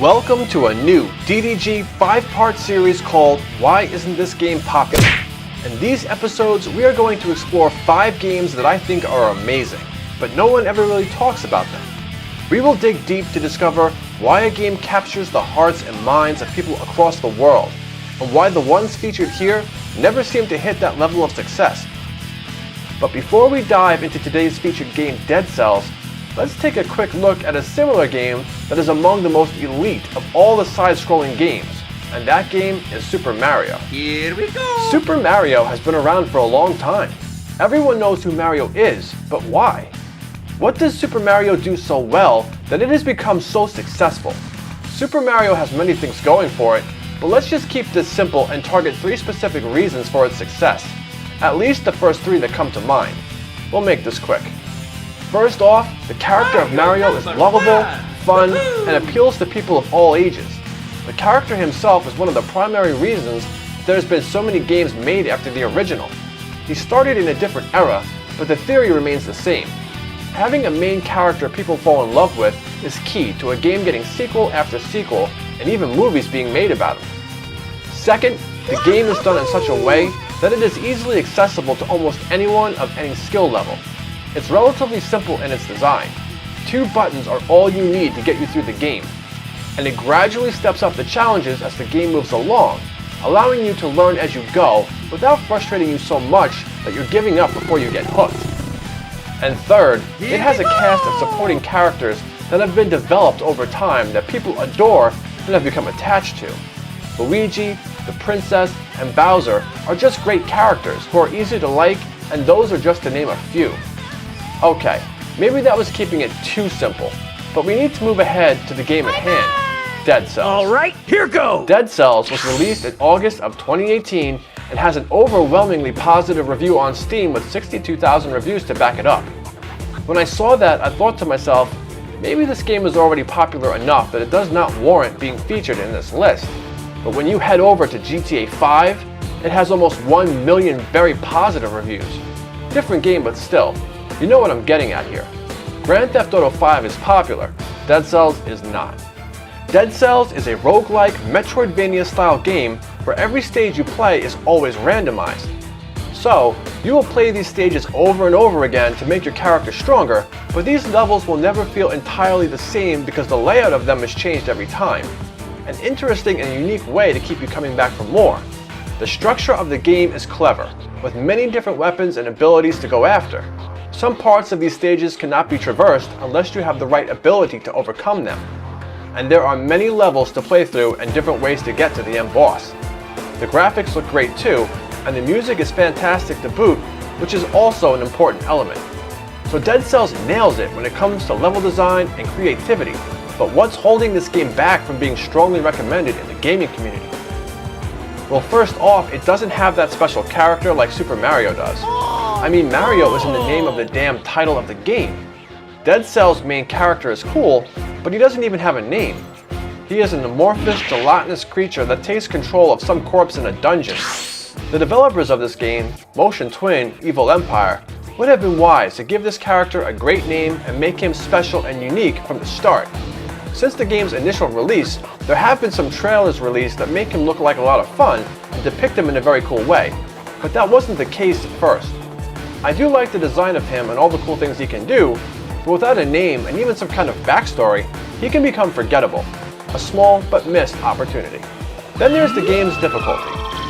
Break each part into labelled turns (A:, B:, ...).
A: Welcome to a new DDG 5-part series called Why Isn't This Game Popular? In these episodes, we are going to explore 5 games that I think are amazing, but no one ever really talks about them. We will dig deep to discover why a game captures the hearts and minds of people across the world, and why the ones featured here never seem to hit that level of success. But before we dive into today's featured game, Dead Cells, let's take a quick look at a similar game that is among the most elite of all the side-scrolling games, and that game is Super Mario.
B: Here we go!
A: Super Mario has been around for a long time. Everyone knows who Mario is, but why? What does Super Mario do so well that it has become so successful? Super Mario has many things going for it, but let's just keep this simple and target 3 specific reasons for its success. At least the first 3 that come to mind. We'll make this quick. First off, the character of Mario is lovable, fun, and appeals to people of all ages. The character himself is one of the primary reasons there's been so many games made after the original. He started in a different era, but the theory remains the same. Having a main character people fall in love with is key to a game getting sequel after sequel, and even movies being made about him. Second, the game is done in such a way that it is easily accessible to almost anyone of any skill level. It's relatively simple in its design. 2 buttons are all you need to get you through the game, and it gradually steps up the challenges as the game moves along, allowing you to learn as you go without frustrating you so much that you're giving up before you get hooked. And third, it has a cast of supporting characters that have been developed over time that people adore and have become attached to. Luigi, the princess, and Bowser are just great characters who are easy to like, and those are just to name a few. Okay, maybe that was keeping it too simple, but we need to move ahead to the game at hand, Dead Cells.
B: Alright, here goes!
A: Dead Cells was released in August of 2018 and has an overwhelmingly positive review on Steam with 62,000 reviews to back it up. When I saw that, I thought to myself, maybe this game is already popular enough that it does not warrant being featured in this list. But when you head over to GTA 5, it has almost 1 million very positive reviews. Different game, but still. You know what I'm getting at here. Grand Theft Auto 5 is popular, Dead Cells is not. Dead Cells is a roguelike Metroidvania-style game where every stage you play is always randomized. So, you will play these stages over and over again to make your character stronger, but these levels will never feel entirely the same because the layout of them is changed every time. An interesting and unique way to keep you coming back for more. The structure of the game is clever, with many different weapons and abilities to go after. Some parts of these stages cannot be traversed unless you have the right ability to overcome them. And there are many levels to play through and different ways to get to the end boss. The graphics look great too, and the music is fantastic to boot, which is also an important element. So Dead Cells nails it when it comes to level design and creativity, but what's holding this game back from being strongly recommended in the gaming community? Well, first off, it doesn't have that special character like Super Mario does. I mean, Mario is in the name of the damn title of the game. Dead Cells' main character is cool, but he doesn't even have a name. He is an amorphous, gelatinous creature that takes control of some corpse in a dungeon. The developers of this game, Motion Twin, Evil Empire, would have been wise to give this character a great name and make him special and unique from the start. Since the game's initial release, there have been some trailers released that make him look like a lot of fun and depict him in a very cool way, but that wasn't the case at first. I do like the design of him and all the cool things he can do, but without a name and even some kind of backstory, he can become forgettable. A small but missed opportunity. Then there's the game's difficulty.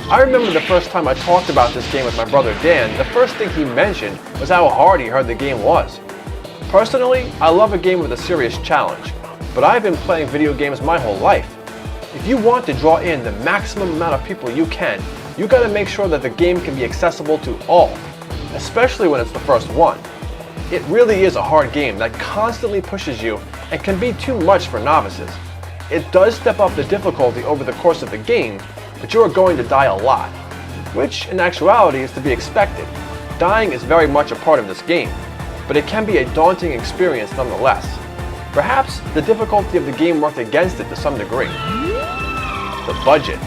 A: I remember the first time I talked about this game with my brother Dan, the first thing he mentioned was how hard he heard the game was. Personally, I love a game with a serious challenge, but I've been playing video games my whole life. If you want to draw in the maximum amount of people you can, you gotta make sure that the game can be accessible to all, especially when it's the first one. It really is a hard game that constantly pushes you and can be too much for novices. It does step up the difficulty over the course of the game, but you are going to die a lot, which in actuality is to be expected. Dying is very much a part of this game, but it can be a daunting experience nonetheless. Perhaps the difficulty of the game worked against it to some degree. The budget.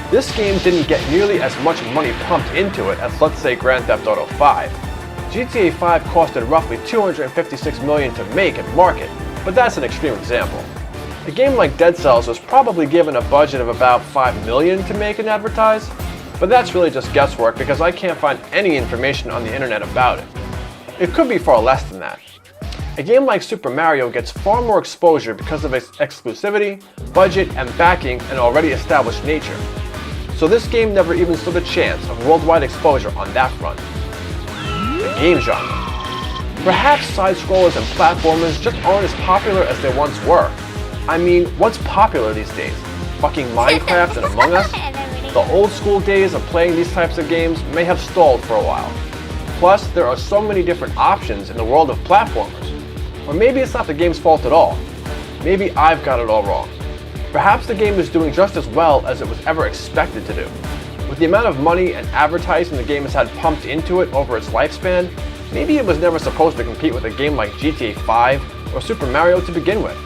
A: This game didn't get nearly as much money pumped into it as, let's say, Grand Theft Auto 5. GTA 5 costed roughly $256 million to make and market, but that's an extreme example. A game like Dead Cells was probably given a budget of about $5 million to make and advertise, but that's really just guesswork because I can't find any information on the internet about it. It could be far less than that. A game like Super Mario gets far more exposure because of its exclusivity, budget, and backing an already established nature. So this game never even stood a chance of worldwide exposure on that front. The game genre. Perhaps side-scrollers and platformers just aren't as popular as they once were. I mean, what's popular these days? Fucking Minecraft and Among Us? The old school days of playing these types of games may have stalled for a while. Plus, there are so many different options in the world of platformers. Or maybe it's not the game's fault at all. Maybe I've got it all wrong. Perhaps the game is doing just as well as it was ever expected to do. With the amount of money and advertising the game has had pumped into it over its lifespan, maybe it was never supposed to compete with a game like GTA 5 or Super Mario to begin with.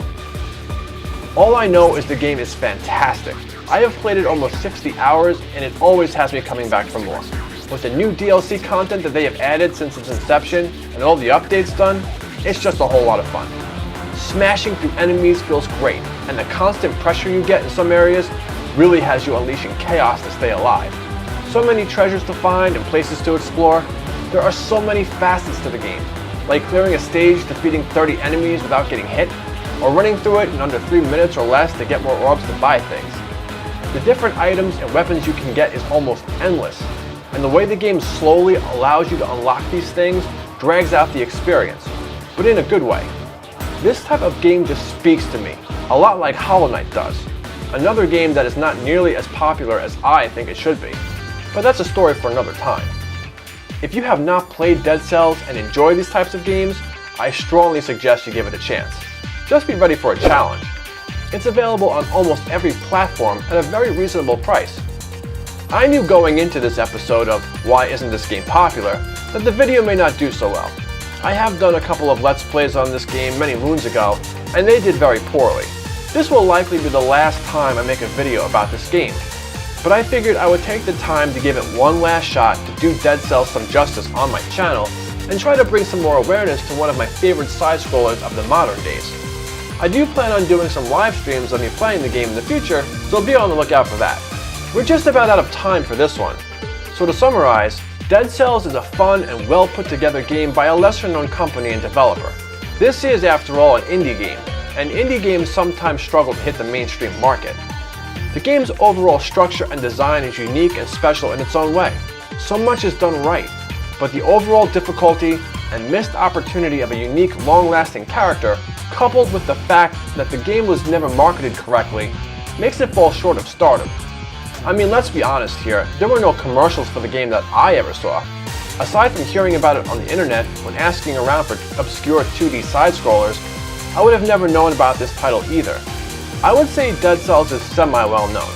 A: All I know is the game is fantastic. I have played it almost 60 hours and it always has me coming back for more. With the new DLC content that they have added since its inception and all the updates done, it's just a whole lot of fun. Smashing through enemies feels great, and the constant pressure you get in some areas really has you unleashing chaos to stay alive. So many treasures to find and places to explore. There are so many facets to the game, like clearing a stage, defeating 30 enemies without getting hit, or running through it in under 3 minutes or less to get more orbs to buy things. The different items and weapons you can get is almost endless, and the way the game slowly allows you to unlock these things drags out the experience, but in a good way. This type of game just speaks to me, a lot like Hollow Knight does, another game that is not nearly as popular as I think it should be, but that's a story for another time. If you have not played Dead Cells and enjoy these types of games, I strongly suggest you give it a chance. Just be ready for a challenge. It's available on almost every platform at a very reasonable price. I knew going into this episode of Why Isn't This Game Popular that the video may not do so well. I have done a couple of Let's Plays on this game many moons ago, and they did very poorly. This will likely be the last time I make a video about this game, but I figured I would take the time to give it one last shot to do Dead Cells some justice on my channel and try to bring some more awareness to one of my favorite side-scrollers of the modern days. I do plan on doing some live streams of me playing the game in the future, so be on the lookout for that. We're just about out of time for this one. So to summarize, Dead Cells is a fun and well put together game by a lesser known company and developer. This is, after all, an indie game, and indie games sometimes struggle to hit the mainstream market. The game's overall structure and design is unique and special in its own way. So much is done right, but the overall difficulty and missed opportunity of a unique, long-lasting character, coupled with the fact that the game was never marketed correctly, makes it fall short of stardom. I mean, let's be honest here, there were no commercials for the game that I ever saw. Aside from hearing about it on the internet when asking around for obscure 2D side-scrollers, I would have never known about this title either. I would say Dead Cells is semi-well known.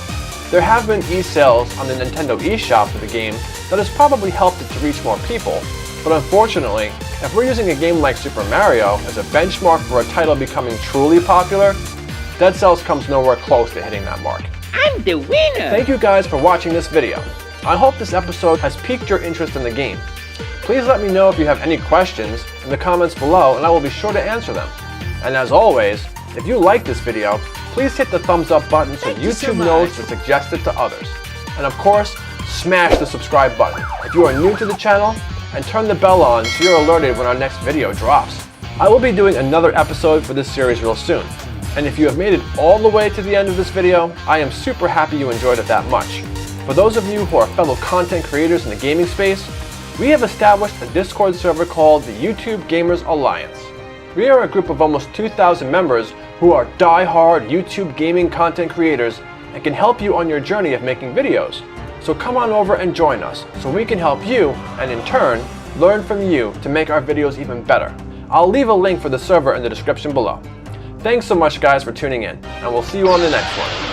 A: There have been e-sales on the Nintendo eShop for the game that has probably helped it to reach more people, but unfortunately, if we're using a game like Super Mario as a benchmark for a title becoming truly popular, Dead Cells comes nowhere close to hitting that mark.
B: I'm the winner!
A: Thank you guys for watching this video. I hope this episode has piqued your interest in the game. Please let me know if you have any questions in the comments below and I will be sure to answer them. And as always, if you like this video, please hit the thumbs up button so YouTube knows to suggest it to others. And of course, smash the subscribe button if you are new to the channel and turn the bell on so you're alerted when our next video drops. I will be doing another episode for this series real soon. And if you have made it all the way to the end of this video, I am super happy you enjoyed it that much. For those of you who are fellow content creators in the gaming space, we have established a Discord server called the YouTube Gamers Alliance. We are a group of almost 2,000 members who are die-hard YouTube gaming content creators and can help you on your journey of making videos. So come on over and join us so we can help you and in turn, learn from you to make our videos even better. I'll leave a link for the server in the description below. Thanks so much guys for tuning in, and we'll see you on the next one.